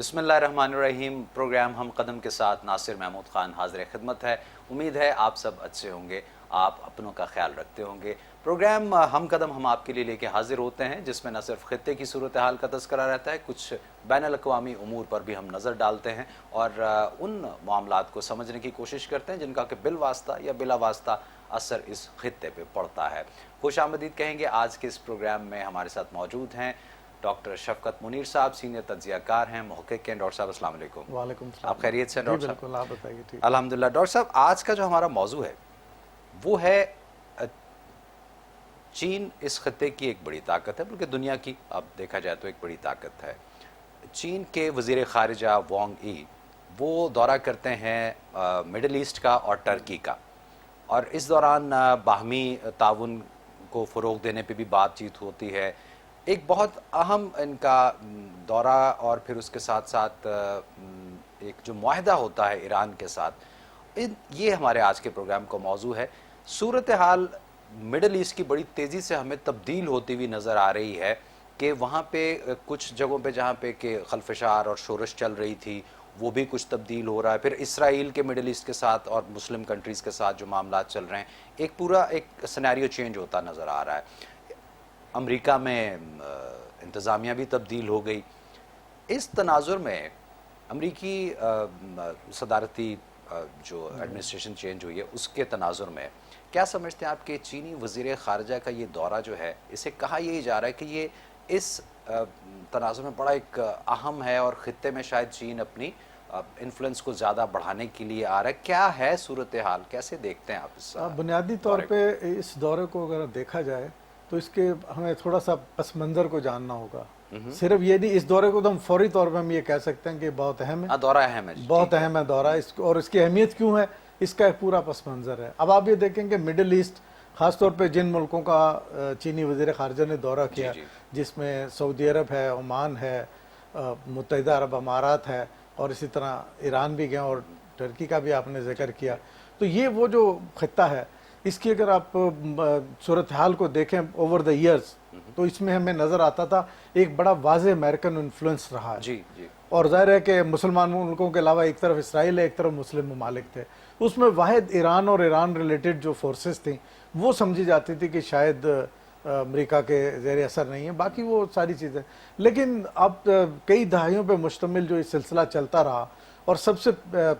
بسم اللہ الرحمن الرحیم۔ پروگرام ہم قدم کے ساتھ ناصر محمود خان حاضر خدمت ہے۔ امید ہے آپ سب اچھے ہوں گے، آپ اپنوں کا خیال رکھتے ہوں گے۔ پروگرام ہم قدم ہم آپ کے لیے لے کے حاضر ہوتے ہیں، جس میں نہ صرف خطے کی صورتحال کا تذکرہ رہتا ہے، کچھ بین الاقوامی امور پر بھی ہم نظر ڈالتے ہیں اور ان معاملات کو سمجھنے کی کوشش کرتے ہیں جن کا کہ بالواسطہ یا بلا واسطہ اثر اس خطے پہ پڑتا ہے۔ خوش آمدید کہیں گے۔ آج کے اس پروگرام میں ہمارے ساتھ موجود ہیں ڈاکٹر شفقت منیر صاحب، سینئر تجزیہ کار ہیں، محقق ہیں۔ ڈاکٹر صاحب السلام علیکم۔ وعلیکم السلام۔ آپ خیریت سے ہیں ڈاکٹر صاحب؟ بالکل، آپ بتائیے۔ ٹھیک الحمدللہ۔ ڈاکٹر صاحب آج کا جو ہمارا موضوع ہے وہ ہے چین اس خطے کی ایک بڑی طاقت ہے، بلکہ دنیا کی اب دیکھا جائے تو ایک بڑی طاقت ہے۔ چین کے وزیر خارجہ وانگ ای وہ دورہ کرتے ہیں مڈل ایسٹ کا اور ٹرکی کا، اور اس دوران باہمی تعاون کو فروغ دینے پہ بھی بات چیت ہوتی ہے۔ ایک بہت اہم ان کا دورہ اور پھر اس کے ساتھ ساتھ ایک جو معاہدہ ہوتا ہے ایران کے ساتھ، یہ ہمارے آج کے پروگرام کا موضوع ہے۔ صورتحال مڈل ایسٹ کی بڑی تیزی سے ہمیں تبدیل ہوتی ہوئی نظر آ رہی ہے کہ وہاں پہ کچھ جگہوں پہ جہاں پہ کہ خلفشار اور شورش چل رہی تھی وہ بھی کچھ تبدیل ہو رہا ہے۔ پھر اسرائیل کے مڈل ایسٹ کے ساتھ اور مسلم کنٹریز کے ساتھ جو معاملات چل رہے ہیں، ایک پورا ایک سینیریو چینج ہوتا نظر آ رہا ہے۔ امریکہ میں انتظامیہ بھی تبدیل ہو گئی۔ اس تناظر میں امریکی صدارتی جو ایڈمنسٹریشن چینج ہوئی ہے اس کے تناظر میں کیا سمجھتے ہیں آپ کہ چینی وزیر خارجہ کا یہ دورہ جو ہے، اسے کہا یہی جا رہا ہے کہ یہ اس تناظر میں بڑا ایک اہم ہے اور خطے میں شاید چین اپنی انفلوئنس کو زیادہ بڑھانے کے لیے آ رہا ہے؟ کیا ہے صورتحال، کیسے دیکھتے ہیں آپ اس بنیادی طور پہ اس دورے کو اگر دیکھا جائے تو اس کے ہمیں تھوڑا سا پس منظر کو جاننا ہوگا۔ صرف یہ نہیں، اس دورے کو تو ہم فوری طور پہ ہم یہ کہہ سکتے ہیں کہ بہت اہم ہے۔ دورہ اہم ہے، بہت اہم ہے دورہ، اور اس کی اہمیت کیوں ہے، اس کا ایک پورا پس منظر ہے۔ اب آپ یہ دیکھیں کہ مڈل ایسٹ خاص طور پہ جن ملکوں کا چینی وزیر خارجہ نے دورہ کیا، جس میں سعودی عرب ہے، عمان ہے، متحدہ عرب امارات ہے، اور اسی طرح ایران بھی گئے اور ٹرکی کا بھی آپ نے ذکر کیا، تو یہ وہ جو خطہ ہے اس کی اگر آپ صورتحال کو دیکھیں اوور دا ایئرز تو اس میں ہمیں نظر آتا تھا ایک بڑا واضح امریکن انفلوئنس رہا ہے۔ اور ظاہر ہے کہ مسلمان ملکوں کے علاوہ ایک طرف اسرائیل ہے، ایک طرف مسلم ممالک تھے، اس میں واحد ایران اور ایران ریلیٹڈ جو فورسز تھیں وہ سمجھی جاتی تھی کہ شاید امریکہ کے زیر اثر نہیں ہے، باقی وہ ساری چیزیں۔ لیکن اب کئی دہائیوں پہ مشتمل جو یہ سلسلہ چلتا رہا، اور سب سے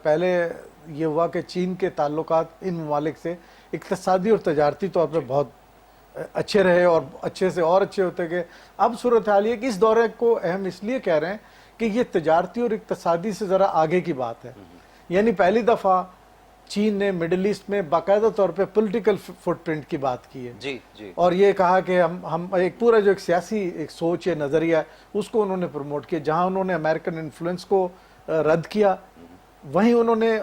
پہلے یہ ہوا کہ چین کے تعلقات ان ممالک سے اقتصادی اور تجارتی طور پہ بہت اچھے رہے اور اچھے سے اور اچھے ہوتے گئے۔ اب صورتحال یہ کہ اس دورے کو اہم اس لیے کہہ رہے ہیں کہ یہ تجارتی اور اقتصادی سے ذرا آگے کی بات ہے، یعنی پہلی دفعہ چین نے مڈل ایسٹ میں باقاعدہ طور پہ پولیٹیکل فٹ پرنٹ کی بات کی ہے، اور یہ کہا کہ ہم ایک پورا جو ایک سیاسی ایک سوچ ہے، نظریہ ہے، اس کو انہوں نے پروموٹ کیا۔ جہاں انہوں نے امریکن انفلوئنس کو رد کیا، وہیں انہوں نے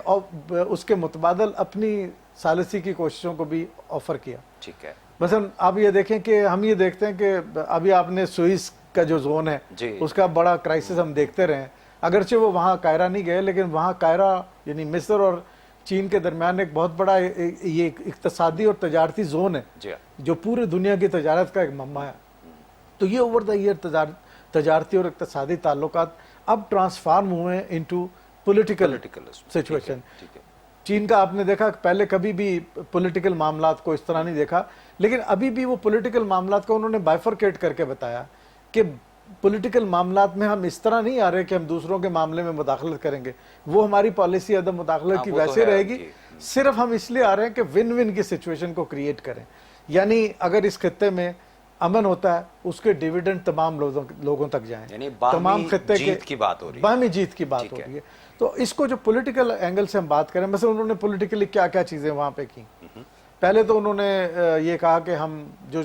اس کے متبادل اپنی ثالثی کی کوششوں کو بھی آفر کیا۔ ٹھیک ہے۔ مثلا آپ یہ دیکھیں کہ ہم یہ دیکھتے ہیں کہ ابھی آپ نے سوئس کا جو زون ہے اس کا بڑا کرائسس ہم دیکھتے رہے ہیں، اگرچہ وہ وہاں قاہرہ نہیں گئے، لیکن وہاں قاہرہ یعنی مصر اور چین کے درمیان ایک بہت بڑا یہ اقتصادی اور تجارتی زون ہے جو پورے دنیا کی تجارت کا ایک منبع ہے۔ تو یہ اوور دا ایئر تجارتی اور اقتصادی تعلقات اب ٹرانسفارم ہوئے ہیں انٹو پولیٹیکل سچویشن۔ چین کا آپ نے دیکھا کہ پہلے کبھی بھی پولیٹیکل معاملات کو اس طرح نہیں دیکھا، لیکن ابھی بھی وہ پولیٹیکل معاملات کو انہوں نے بائفرکیٹ کر کے بتایا کہ پولیٹیکل معاملات میں ہم اس طرح نہیں آ رہے کہ ہم دوسروں کے معاملے میں مداخلت کریں گے، وہ ہماری پالیسی عدم مداخلت کی ویسے رہے گی، صرف ہم اس لیے آ رہے ہیں کہ ون ون کی سچویشن کو کریٹ کریں۔ یعنی اگر اس خطے میں امن ہوتا ہے اس کے ڈیویڈنڈ تمام لوگوں تک جائیں، یعنی تمام خطے جیت کی بات ہو رہی ہے، باہمی جیت کی بات ہو رہی ہے۔ تو اس کو جو پولیٹیکل اینگل سے ہم بات کریں، مثلا انہوں نے پولیٹیکلی کیا کیا چیزیں وہاں پہ کی۔ پہلے تو انہوں نے یہ کہا کہ ہم جو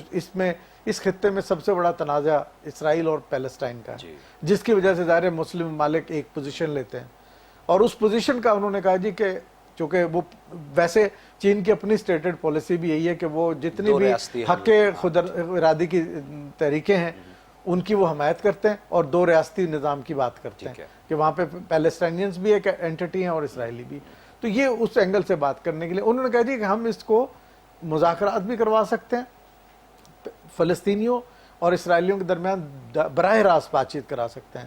اس خطے میں سب سے بڑا تنازع اسرائیل اور پیلسٹائن کا ہے، جس کی وجہ سے ظاہر مسلم ممالک ایک پوزیشن لیتے ہیں، اور اس پوزیشن کا انہوں نے کہا جی کہ چونکہ وہ ویسے چین کی اپنی اسٹیٹڈ پالیسی بھی یہی ہے کہ وہ جتنی بھی حق خود ارادی کی تحریکیں ہیں ان کی وہ حمایت کرتے ہیں، اور دو ریاستی نظام کی بات کرتے ہیں کہ وہاں پہ پیلسٹائنینز بھی ایک اینٹی ہیں اور اسرائیلی بھی۔ تو یہ اس اینگل سے بات کرنے کے لیے انہوں نے کہا جی کہ ہم اس کو مذاکرات بھی کروا سکتے ہیں، فلسطینیوں اور اسرائیلیوں کے درمیان براہ راست بات چیت کرا سکتے ہیں۔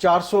400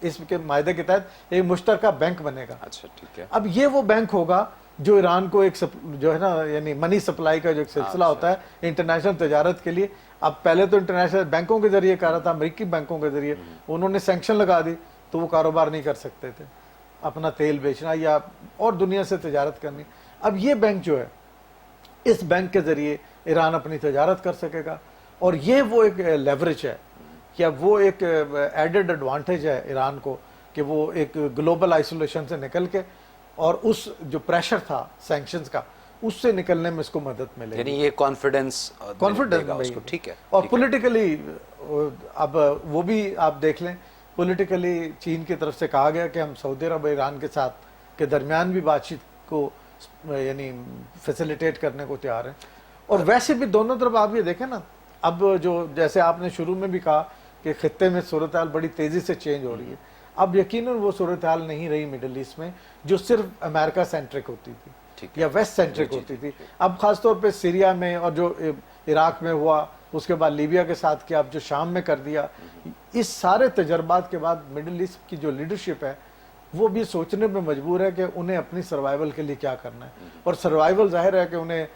اس کے معاہدے کے تحت ایک مشترکہ بینک بنے گا. اچھا ٹھیک ہے. اب یہ وہ بینک ہوگا جو ایران کو ایک جو ہے نا یعنی منی سپلائی کا جو ایک سلسلہ ہوتا ہے انٹرنیشنل تجارت کے لیے. اب پہلے تو انٹرنیشنل بینکوں کے ذریعے کر رہا تھا, امریکی بینکوں کے ذریعے, انہوں نے سینکشن لگا دی تو وہ کاروبار نہیں کر سکتے تھے, اپنا تیل بیچنا یا اور دنیا سے تجارت کرنی. اب یہ بینک جو ہے, اس بینک کے ذریعے ایران اپنی تجارت کر سکے گا, اور یہ وہ ایک لیوریج ہے, کیا وہ ایک ایڈڈ ایڈوانٹیج ہے ایران کو کہ وہ ایک گلوبل آئسولیشن سے نکل کے اور اس جو پریشر تھا سینکشنز کا اس سے نکلنے میں اس کو مدد ملے گی. یعنی یہ کانفیڈنس کانفیڈنس ٹھیک ہے. اور پولیٹیکلی اب وہ بھی آپ دیکھ لیں, پولیٹیکلی چین کی طرف سے کہا گیا کہ ہم سعودی عرب اور ایران کے ساتھ کے درمیان بھی بات چیت کو یعنی فیسیلیٹیٹ کرنے کو تیار ہیں. اور ویسے بھی دونوں طرف آپ یہ دیکھیں نا, اب جو جیسے آپ نے شروع میں بھی کہا کہ خطے میں صورتحال بڑی تیزی سے چینج ہو رہی ہے, اب یقیناً وہ صورتحال نہیں رہی مڈل ایسٹ میں جو صرف امریکہ سینٹرک ہوتی تھی یا ویسٹ سینٹرک ہوتی تھی. اب خاص طور پہ سیریا میں اور جو عراق میں ہوا, اس کے بعد لیبیا کے ساتھ کیا, اب جو شام میں کر دیا, اس سارے تجربات کے بعد مڈل ایسٹ کی جو لیڈرشپ ہے وہ بھی سوچنے پہ مجبور ہے کہ انہیں اپنی سروائیول کے لیے کیا کرنا ہے. اور سروائیول ظاہر ہے کہ انہیں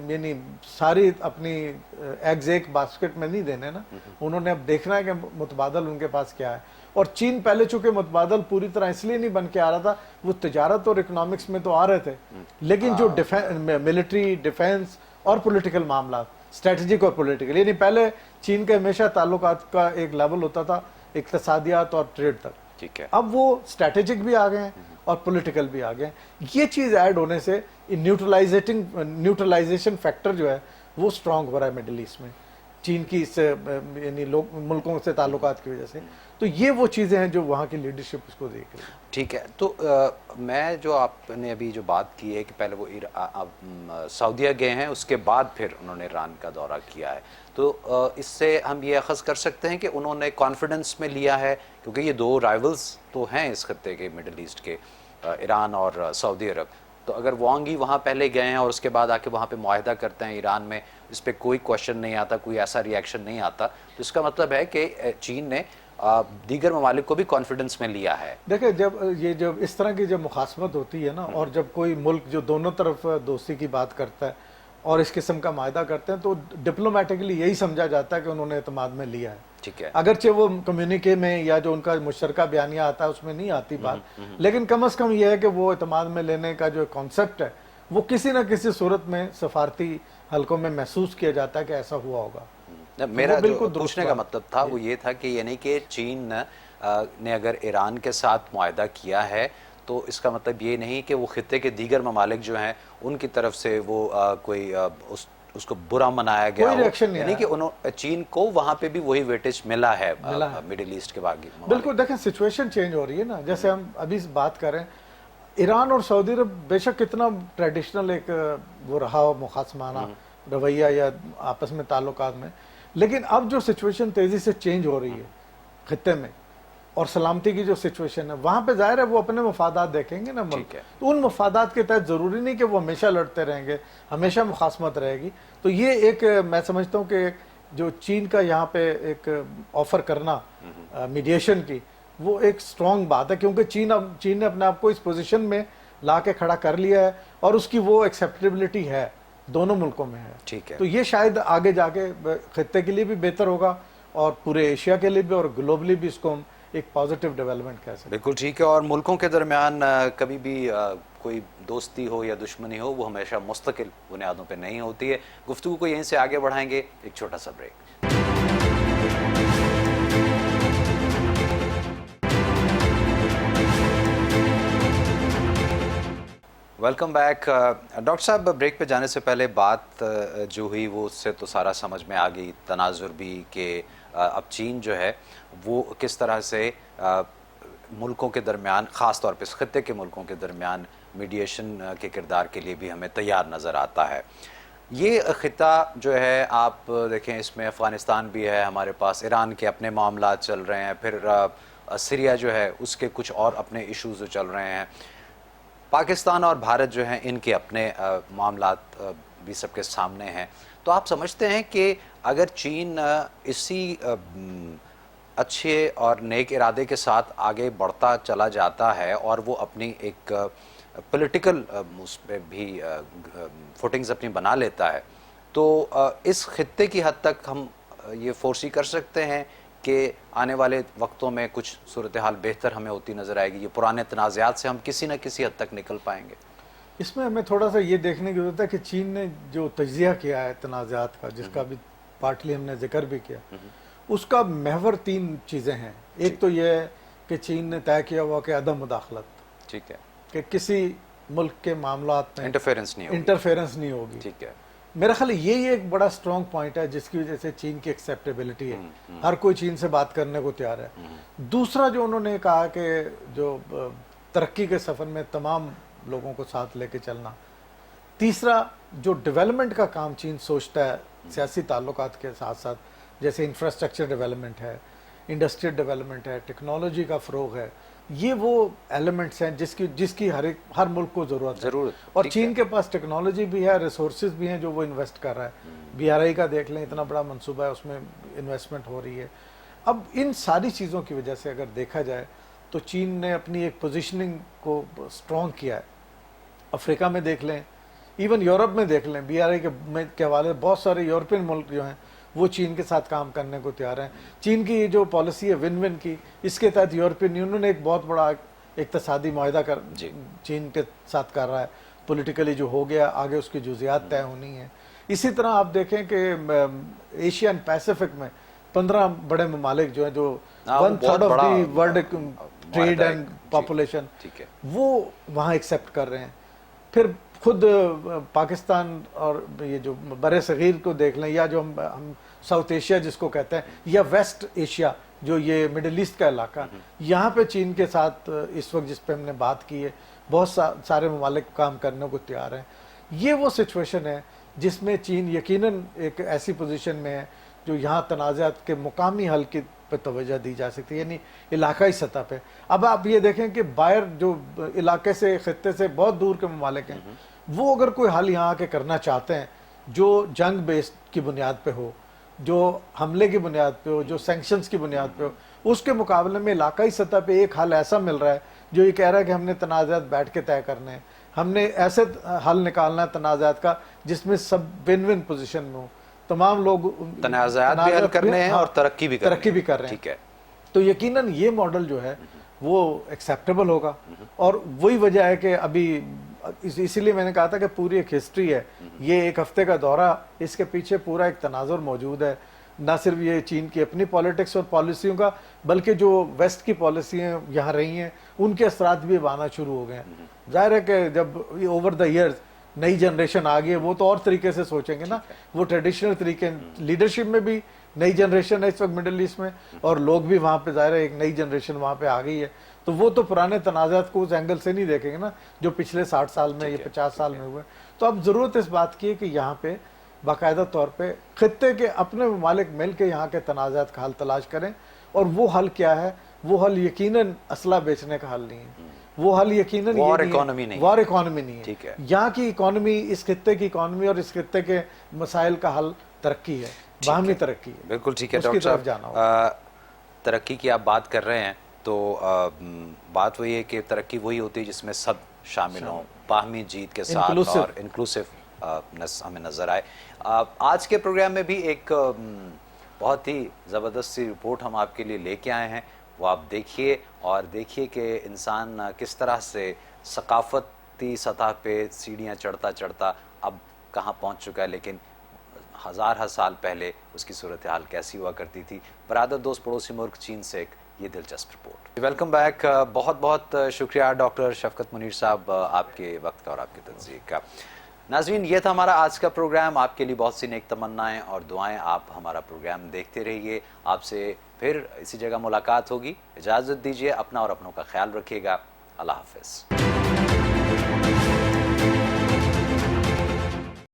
یعنی ساری اپنی ایگز ایک باسکٹ میں نہیں دینے نا, انہوں نے اب دیکھنا ہے کہ متبادل ان کے پاس کیا ہے. اور چین پہلے چونکہ متبادل پوری طرح اس لیے نہیں بن کے آ رہا تھا, وہ تجارت اور اکنامکس میں تو آ رہے تھے, لیکن جو ملٹری ڈیفینس اور پولیٹیکل معاملات, اسٹریٹجک اور پولیٹیکل, یعنی پہلے چین کے ہمیشہ تعلقات کا ایک لیول ہوتا تھا اقتصادیات اور ٹریڈ تک, ٹھیک ہے. اب وہ اسٹریٹجک بھی آ گئے ہیں اور پولیٹیکل بھی آ گئے ہیں. یہ چیز ایڈ ہونے سے نیوٹرلائزیشن فیکٹر جو ہے وہ اسٹرانگ ہو رہا ہے مڈل ایسٹ میں چین کی اس یعنی ملکوں سے تعلقات کی وجہ سے. تو یہ وہ چیزیں ہیں جو وہاں کی لیڈرشپ اس کو دیکھ رہی ہے. ٹھیک ہے. تو میں جو آپ نے ابھی جو بات کی ہے کہ پہلے وہ سعودیہ گئے ہیں, اس کے بعد پھر انہوں نے ایران کا دورہ کیا ہے, تو اس سے ہم یہ اخذ کر سکتے ہیں کہ انہوں نے کانفیڈنس میں لیا ہے, کیونکہ یہ دو رائیولز تو ہیں اس خطے کے مڈل ایسٹ کے, ایران اور سعودی عرب. تو اگر وانگ ہی وہاں پہلے گئے ہیں اور اس کے بعد آ کے وہاں پہ معاہدہ کرتے ہیں ایران میں, اس پہ کوئی کوشچن نہیں آتا, کوئی ایسا ریئیکشن نہیں آتا, تو اس کا مطلب ہے کہ چین نے دیگر ممالک کو بھی کانفیڈنس میں لیا ہے. دیکھیں جب اس طرح کی جب مخاصمت ہوتی ہے نا, اور جب کوئی ملک جو دونوں طرف دوستی کی بات کرتا ہے اور اس قسم کا معاہدہ کرتے ہیں, تو ڈپلومیٹکلی یہی سمجھا جاتا ہے کہ انہوں نے اعتماد میں لیا ہے. ٹھیک ہے. اگرچہ وہ کمیونیکے میں یا جو ان کا مشترکہ بیانیہ آتا ہے اس میں نہیں آتی بات, لیکن کم از کم یہ ہے کہ وہ اعتماد میں لینے کا جو کانسیپٹ ہے وہ کسی نہ کسی صورت میں سفارتی حلقوں میں محسوس کیا جاتا ہے کہ ایسا ہوا ہوگا. میرا جو پوچھنے کا مطلب تھا وہ یہ تھا کہ یعنی کہ چین نے اگر ایران کے ساتھ معاہدہ کیا ہے تو اس کا مطلب یہ نہیں کہ وہ خطے کے دیگر ممالک جو ہیں ان کی طرف سے وہ کوئی اس کو برا منایا گیا ہو, یعنی کہ چین کو وہاں پہ بھی وہی ویٹیج ملا ہے مڈل ایسٹ کے باقی ممالک. بالکل. دیکھیں سچویشن چینج ہو رہی ہے نا, جیسے ہم ابھی بات کر رہے ہیں, ایران اور سعودی عرب بے شک کتنا ٹریڈیشنل ایک وہ رہا ہو مخاصمانہ رویہ یا آپس میں تعلقات میں, لیکن اب جو سچویشن تیزی سے چینج ہو رہی ہے خطے میں اور سلامتی کی جو سچویشن ہے وہاں پہ ظاہر ہے وہ اپنے مفادات دیکھیں گے نا ملک, تو ان مفادات کے تحت ضروری نہیں کہ وہ ہمیشہ لڑتے رہیں گے, ہمیشہ مخاصمت رہے گی. تو یہ ایک میں سمجھتا ہوں کہ جو چین کا یہاں پہ ایک آفر کرنا میڈیشن کی وہ ایک سٹرونگ بات ہے, کیونکہ چین نے اپنے آپ کو اس پوزیشن میں لا کے کھڑا کر لیا ہے اور اس کی وہ ایکسیپٹیبلٹی ہے دونوں ملکوں میں ہے. ٹھیک ہے. تو یہ شاید آگے جا کے خطے کے لیے بھی بہتر ہوگا اور پورے ایشیا کے لیے بھی اور گلوبلی بھی اس کو ہم ایک پازیٹیو ڈیولپمنٹ کہہ سکتے ہیں. بالکل ٹھیک ہے. اور ملکوں کے درمیان کبھی بھی کوئی دوستی ہو یا دشمنی ہو وہ ہمیشہ مستقل بنیادوں پہ نہیں ہوتی ہے. گفتگو کو یہیں سے آگے بڑھائیں گے, ایک چھوٹا سا بریک. Welcome back. ڈاکٹر صاحب, بریک پہ جانے سے پہلے بات جو ہوئی وہ اس سے تو سارا سمجھ میں آ گئی, تناظر بھی کہ اب چین جو ہے وہ کس طرح سے ملکوں کے درمیان, خاص طور پہ اس خطے کے ملکوں کے درمیان میڈیشن کے کردار کے لیے بھی ہمیں تیار نظر آتا ہے. یہ خطہ جو ہے آپ دیکھیں اس میں افغانستان بھی ہے ہمارے پاس, ایران کے اپنے معاملات چل رہے ہیں, پھر سیریا جو ہے اس کے کچھ اور اپنے ایشوز جو چل رہے ہیں, پاکستان اور بھارت جو ہیں ان کے اپنے معاملات بھی سب کے سامنے ہیں. تو آپ سمجھتے ہیں کہ اگر چین اسی اچھے اور نیک ارادے کے ساتھ آگے بڑھتا چلا جاتا ہے اور وہ اپنی ایک پولیٹیکل اس پہ بھی فوٹنگز اپنی بنا لیتا ہے، تو اس خطے کی حد تک ہم یہ فورسی کر سکتے ہیں کہ آنے والے وقتوں میں کچھ صورتحال بہتر ہمیں ہوتی نظر آئے گی، یہ پرانے تنازعات سے ہم کسی نہ کسی حد تک نکل پائیں گے؟ اس میں ہمیں تھوڑا سا یہ دیکھنے کی ضرورت ہے کہ چین نے جو تجزیہ کیا ہے تنازعات کا، جس کا بھی پارٹلی ہم نے ذکر بھی کیا، اس کا محور 3 چیزیں ہیں۔ ایک تو یہ ہے کہ چین نے طے کیا ہوا کہ عدم مداخلت، ٹھیک ہے، کہ کسی ملک کے معاملات میں انٹرفیرنس نہیں ہوگی، ٹھیک ہے، میرا خیال یہی ایک بڑا سٹرونگ پوائنٹ ہے جس کی وجہ سے چین کی ایکسیپٹیبلٹی ہے، ہر کوئی چین سے بات کرنے کو تیار ہے۔ دوسرا جو انہوں نے کہا کہ جو ترقی کے سفر میں تمام لوگوں کو ساتھ لے کے چلنا۔ تیسرا جو ڈیولپمنٹ کا کام چین سوچتا ہے سیاسی تعلقات کے ساتھ ساتھ، جیسے انفراسٹرکچر ڈیولپمنٹ ہے، انڈسٹریل ڈیولپمنٹ ہے، ٹیکنالوجی کا فروغ ہے، یہ وہ ایلیمنٹس ہیں جس کی ہر ملک کو ضرورت ہے، اور چین کے پاس ٹیکنالوجی بھی ہے، ریسورسز بھی ہیں جو وہ انویسٹ کر رہا ہے۔ بی آر آئی کا دیکھ لیں، اتنا بڑا منصوبہ ہے، اس میں انویسٹمنٹ ہو رہی ہے۔ اب ان ساری چیزوں کی وجہ سے اگر دیکھا جائے تو چین نے اپنی ایک پوزیشننگ کو سٹرونگ کیا ہے۔ افریقہ میں دیکھ لیں، ایون یورپ میں دیکھ لیں، بی آر آئی کے حوالے بہت سارے یورپین ملک جو ہیں وہ چین کے ساتھ کام کرنے کو تیار ہیں۔ چین کی جو پالیسی ہے ون ون کی، اس کے تحت یورپین یونین نے ایک بہت بڑا اقتصادی معاہدہ چین کے ساتھ کر رہا ہے، پولیٹیکلی جو ہو گیا، آگے اس کی جزیات طے ہونی ہیں۔ اسی طرح آپ دیکھیں کہ ایشین پیسیفک میں 15 بڑے ممالک جو ہیں، جو 1/3 of the world trade and population, وہ وہاں ایکسیپٹ کر رہے ہیں۔ پھر خود پاکستان اور یہ جو بر صغیر کو دیکھ لیں، یا جو ہم ساؤتھ ایشیا جس کو کہتے ہیں، یا ویسٹ ایشیا جو یہ مڈل ایسٹ کا علاقہ، یہاں پہ چین کے ساتھ اس وقت جس پہ ہم نے بات کی ہے، بہت سارے ممالک کام کرنے کو تیار ہیں۔ یہ وہ سچویشن ہے جس میں چین یقیناً ایک ایسی پوزیشن میں ہے جو یہاں تنازعات کے مقامی حل کی پہ توجہ دی جا سکتی ہے، یعنی علاقائی سطح پہ۔ اب آپ یہ دیکھیں کہ باہر جو علاقے سے، خطے سے بہت دور کے ممالک ہیں، وہ اگر کوئی حل یہاں کے کرنا چاہتے ہیں جو جنگ بیسڈ کی بنیاد پہ ہو، جو حملے کی بنیاد پہ ہو، جو سینکشنز کی بنیاد پہ ہو، اس کے مقابلے میں علاقائی سطح پہ ایک حل ایسا مل رہا ہے جو یہ کہہ رہا ہے کہ ہم نے تنازعات بیٹھ کے طے کرنے ہیں، ہم نے ایسے حل نکالنا ہے تنازعات کا جس میں سب ون ون پوزیشن میں ہو، تمام لوگ تنازعات بھی حل کرنے ہیں اور ترقی بھی کر رہے ہیں۔ تو یقیناً یہ ماڈل جو ہے وہ ایکسیپٹیبل ہوگا، اور وہی وجہ ہے کہ ابھی اسی لیے میں نے کہا تھا کہ پوری ایک ہسٹری ہے، یہ 1 ہفتے کا دورہ، اس کے پیچھے پورا ایک تناظر موجود ہے، نہ صرف یہ چین کی اپنی پالیٹکس اور پالیسیوں کا، بلکہ جو ویسٹ کی پالیسیاں یہاں رہی ہیں ان کے اثرات بھی اب آنا شروع ہو گئے ہیں۔ ظاہر ہے کہ جب اوور دا ایئرز نئی جنریشن آ گئی ہے، وہ تو اور طریقے سے سوچیں گے نا، وہ ٹریڈیشنل طریقے، لیڈرشپ میں بھی نئی جنریشن ہے اس وقت مڈل ایسٹ میں، اور لوگ بھی وہاں پہ، ظاہر ہے ایک نئی جنریشن وہاں پہ آ گئی ہے، تو وہ تو پرانے تنازعات کو اس اینگل سے نہیں دیکھیں گے نا جو پچھلے 60 سال میں یا 50 سال میں ہوئے۔ تو اب ضرورت اس بات کی ہے کہ یہاں پہ باقاعدہ طور پہ خطے کے اپنے ممالک مل کے یہاں کے تنازعات کا حل تلاش کریں، اور وہ حل کیا ہے؟ وہ حل یقیناً اسلحہ بیچنے کا حل نہیں ہے، وہ حل یقیناً وار اکانومی نہیں ہے۔ یہاں کی اکانومی، اس خطے کی اکانومی اور اس خطے کے مسائل کا حل ترقی ہے، باہمی ترقی ہے۔ بالکل ٹھیک ہے ڈاکٹر صاحب، ترقی کی آپ بات کر رہے ہیں تو بات وہی ہے کہ ترقی وہی ہوتی ہے جس میں سب شامل ہوں، باہمی جیت کے ساتھ اور انکلوسیونیس ہمیں نظر آئے۔ آج کے پروگرام میں بھی ایک بہت ہی زبردست سی رپورٹ ہم آپ کے لیے لے کے آئے ہیں، وہ آپ دیکھیے، اور دیکھیے کہ انسان کس طرح سے ثقافتی سطح پہ سیڑھیاں چڑھتا چڑھتا اب کہاں پہنچ چکا ہے، لیکن ہزار سال پہلے اس کی صورتحال کیسی ہوا کرتی تھی۔ برادر دوست پڑوسی ملک چین سے ایک یہ دلچسپ رپورٹ۔ ویلکم بیک، بہت بہت شکریہ ڈاکٹر شفقت منیر صاحب آپ کے وقت کا اور آپ کی تنظیم کا۔ ناظرین، یہ تھا ہمارا آج کا پروگرام، آپ کے لیے بہت سی نیک تمنائیں اور دعائیں، آپ ہمارا پروگرام دیکھتے رہیے، آپ سے پھر اسی جگہ ملاقات ہوگی، اجازت دیجیے، اپنا اور اپنوں کا خیال رکھیے گا، اللہ حافظ۔